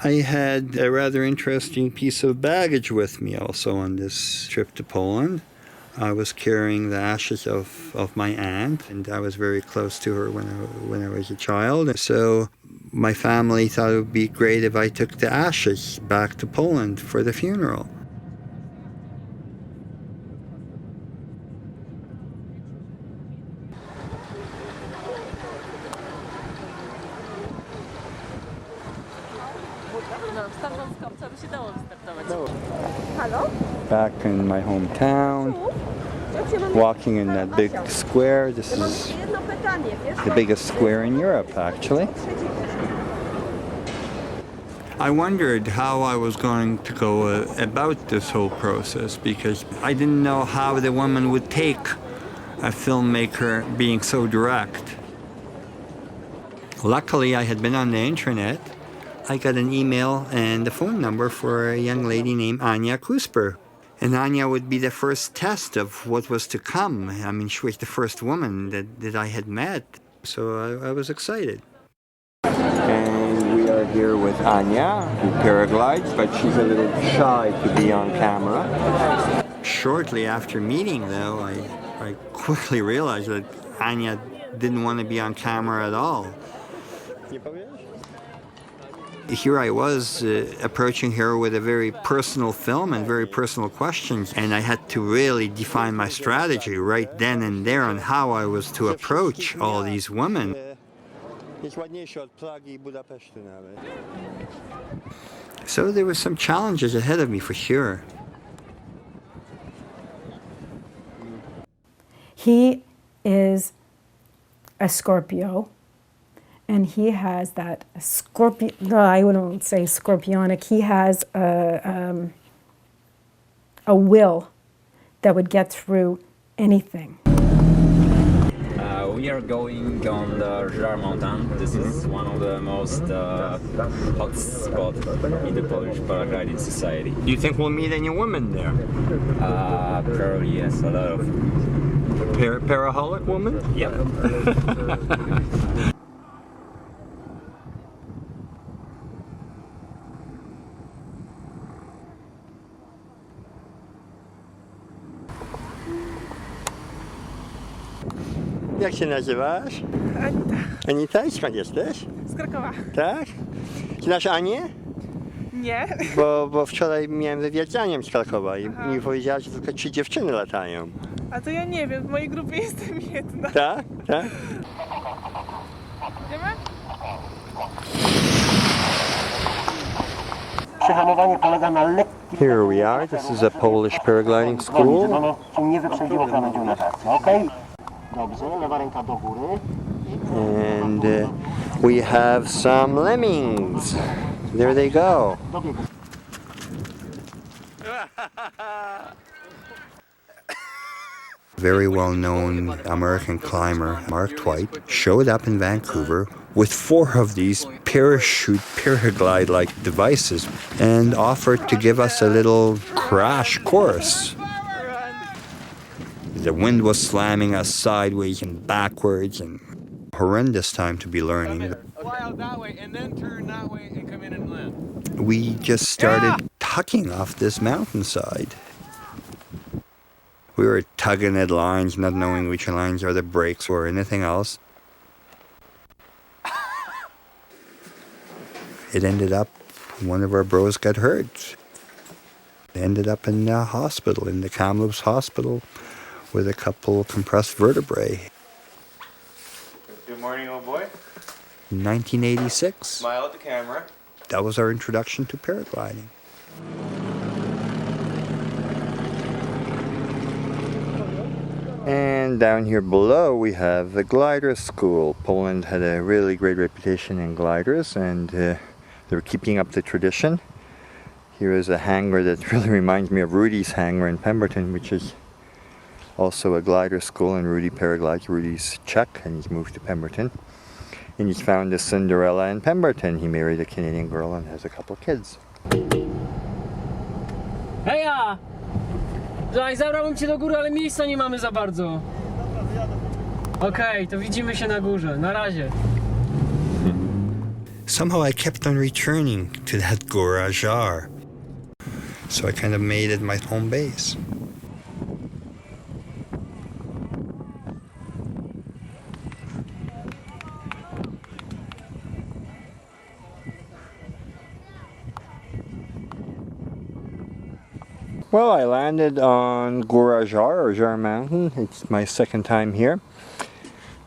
I had a rather interesting piece of baggage with me also on this trip to Poland. I was carrying the ashes of my aunt, and I was very close to her when I was a child. So my family thought it would be great if I took the ashes back to Poland for the funeral. Back in my hometown, walking in that big square. This is the biggest square in Europe, actually. I wondered how I was going to go about this whole process, because I didn't know how the woman would take a filmmaker being so direct. Luckily, I had been on the internet. I got an email and a phone number for a young lady named Anya Kusper. And Anya would be the first test of what was to come. I mean, she was the first woman that I had met, so I was excited. And we are here with Anya, who paraglides, but she's a little shy to be on camera. Shortly after meeting, though, I quickly realized that Anya didn't want to be on camera at all. Here I was approaching her with a very personal film and very personal questions, and I had to really define my strategy right then and there on how I was to approach all these women. So there were some challenges ahead of me for sure. He is a Scorpio. And he has that scorpion, no, I wouldn't say scorpionic, he has a will that would get through anything. We are going on the Nazar mountain. This is one of the most hot spots in the Polish paragliding society. Do you think we'll meet any women there? Probably yes, a lot of. Paraholic woman? Yep. Jak się nazywasz? Anita. Anita, skąd jesteś? Z Krakowa. Tak? Znasz Anię? Nie. Bo wczoraj miałem wywiad z Anią z Krakowa i mi powiedziała, że tylko 3 dziewczyny latają. A to ja nie wiem, w mojej grupie jestem jedna. Tak? Tak? Idziemy? Przehamowanie polega na lekkim... Here we are. This is a Polish paragliding school. Nie wyprzedziło krawędzią natacji, okej? Dobrze, lewa ręka do góry. And we have some lemmings. There they go. Very well-known American climber, Mark Twight, showed up in Vancouver with 4 of these parachute paraglide-like devices and offered to give us a little crash course. The wind was slamming us sideways and backwards, and horrendous time to be learning. Fly out that way and then turn that way and come in and land. We just started tucking off this mountainside. We were tugging at lines, not knowing which lines are the brakes or anything else. It ended up, one of our bros got hurt. Ended up in the hospital, in the Kamloops hospital, with a couple compressed vertebrae. Good morning, old boy. 1986. Smile at the camera. That was our introduction to paragliding. And down here below we have the glider school. Poland had a really great reputation in gliders, and they're keeping up the tradition. Here is a hangar that really reminds me of Rudy's hangar in Pemberton, which is also a glider school, and Rudy paraglides. Rudy's Czech, and he's moved to Pemberton. And he's found a Cinderella in Pemberton. He married a Canadian girl and has a couple of kids. Heja! Żaj, zabrałbym cię do góry, ale miejsca nie mamy za bardzo. Okej, to widzimy się na górze. Na razie. somehow I kept on returning to that Nazar. So I kind of made it my home base. Well, I landed on Nazar Mountain. It's my second time here.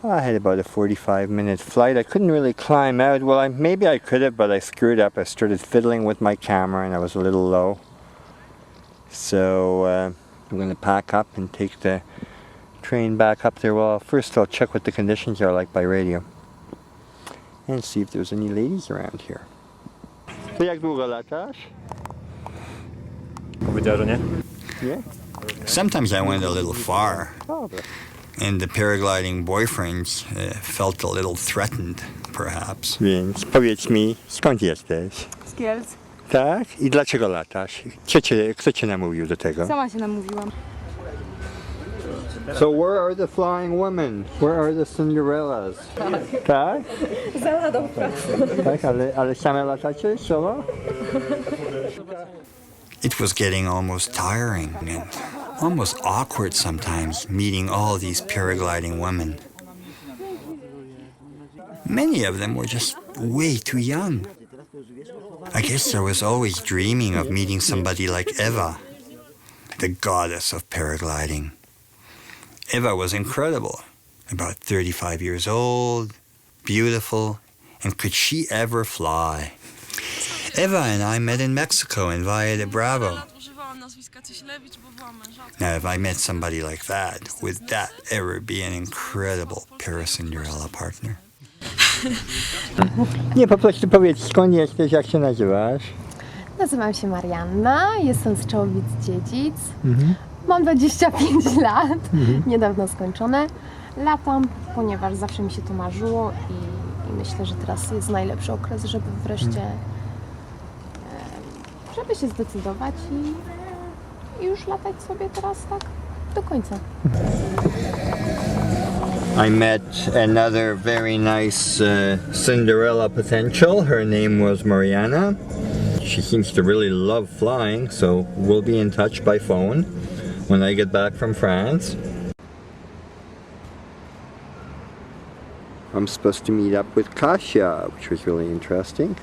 I had about a 45-minute flight. I couldn't really climb out. Well, maybe I could have, but I screwed up. I started fiddling with my camera and I was a little low. So I'm going to pack up and take the train back up there. Well, first I'll check what the conditions are like by radio and see if there's any ladies around here. To jak długo latasz? Powiedziała, że nie? Yeah. Sometimes I went a little far. And the paragliding boyfriends felt a little threatened, perhaps. Więc powiedz mi, skąd jesteś? Z Kielc. Tak? I dlaczego latasz? Kto cię namówił do tego? Sama się namówiłam. So where are the flying women? Where are the Cinderellas? Tak? Zaladą pracę. Tak, ale same latacie solo? It was getting almost tiring and almost awkward sometimes, meeting all these paragliding women. Many of them were just way too young. I guess I was always dreaming of meeting somebody like Eva, the goddess of paragliding. Eva was incredible, about 35 years old, beautiful, and could she ever fly? Eva and I met in Mexico in Valle de Bravo. Now, if I met somebody like that, would that ever be an incredible Paracinderella partner? Nie, po prostu powiedz, skąd jesteś, jak się nazywasz? Nazywam się Marianna, jestem z Czołowic-Dziedzic. Mam 25 lat, niedawno skończone. Latam, ponieważ zawsze mi się to marzyło i myślę, że teraz jest najlepszy okres, żeby wreszcie żeby się zdecydować i już latać sobie teraz tak do końca. I met another very nice Cinderella potential. Her name was Mariana. She seems to really love flying, so we'll be in touch by phone when I get back from France. I'm supposed to meet up with Kasia, which was really interesting.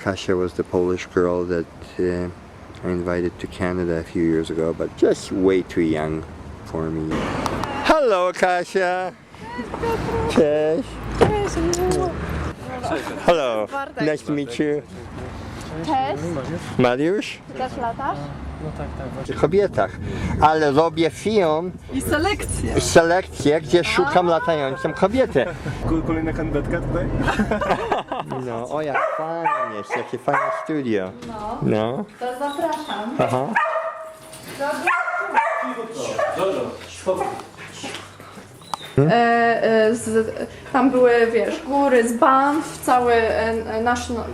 Kasia was the Polish girl that I invited to Canada a few years ago, but just way too young for me. Hello, Kasia! Cześć! Hello, nice to meet you. Cześć, Mariusz? też latasz? W kobietach, ale robię film I selekcję, gdzie szukam latającą kobietę. Kolejna kandydatka tutaj? No, o jak fajnie jest, jakie fajne studio. No. To zapraszam. Aha. Tam były, wiesz, góry z Banff, cały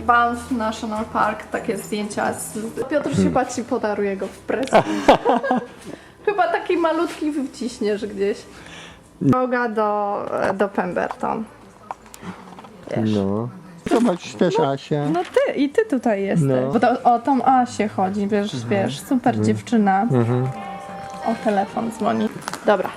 Banff National Park, takie zdjęcia. Piotr chyba ci podaruje go w prezent. Chyba taki malutki wciśniesz gdzieś. Droga do Pemberton. Wiesz. No. Zobacz też Asia. No ty tutaj jesteś. No. Bo to, o tą Asię chodzi, wiesz, super dziewczyna. O telefon dzwoni. Dobra.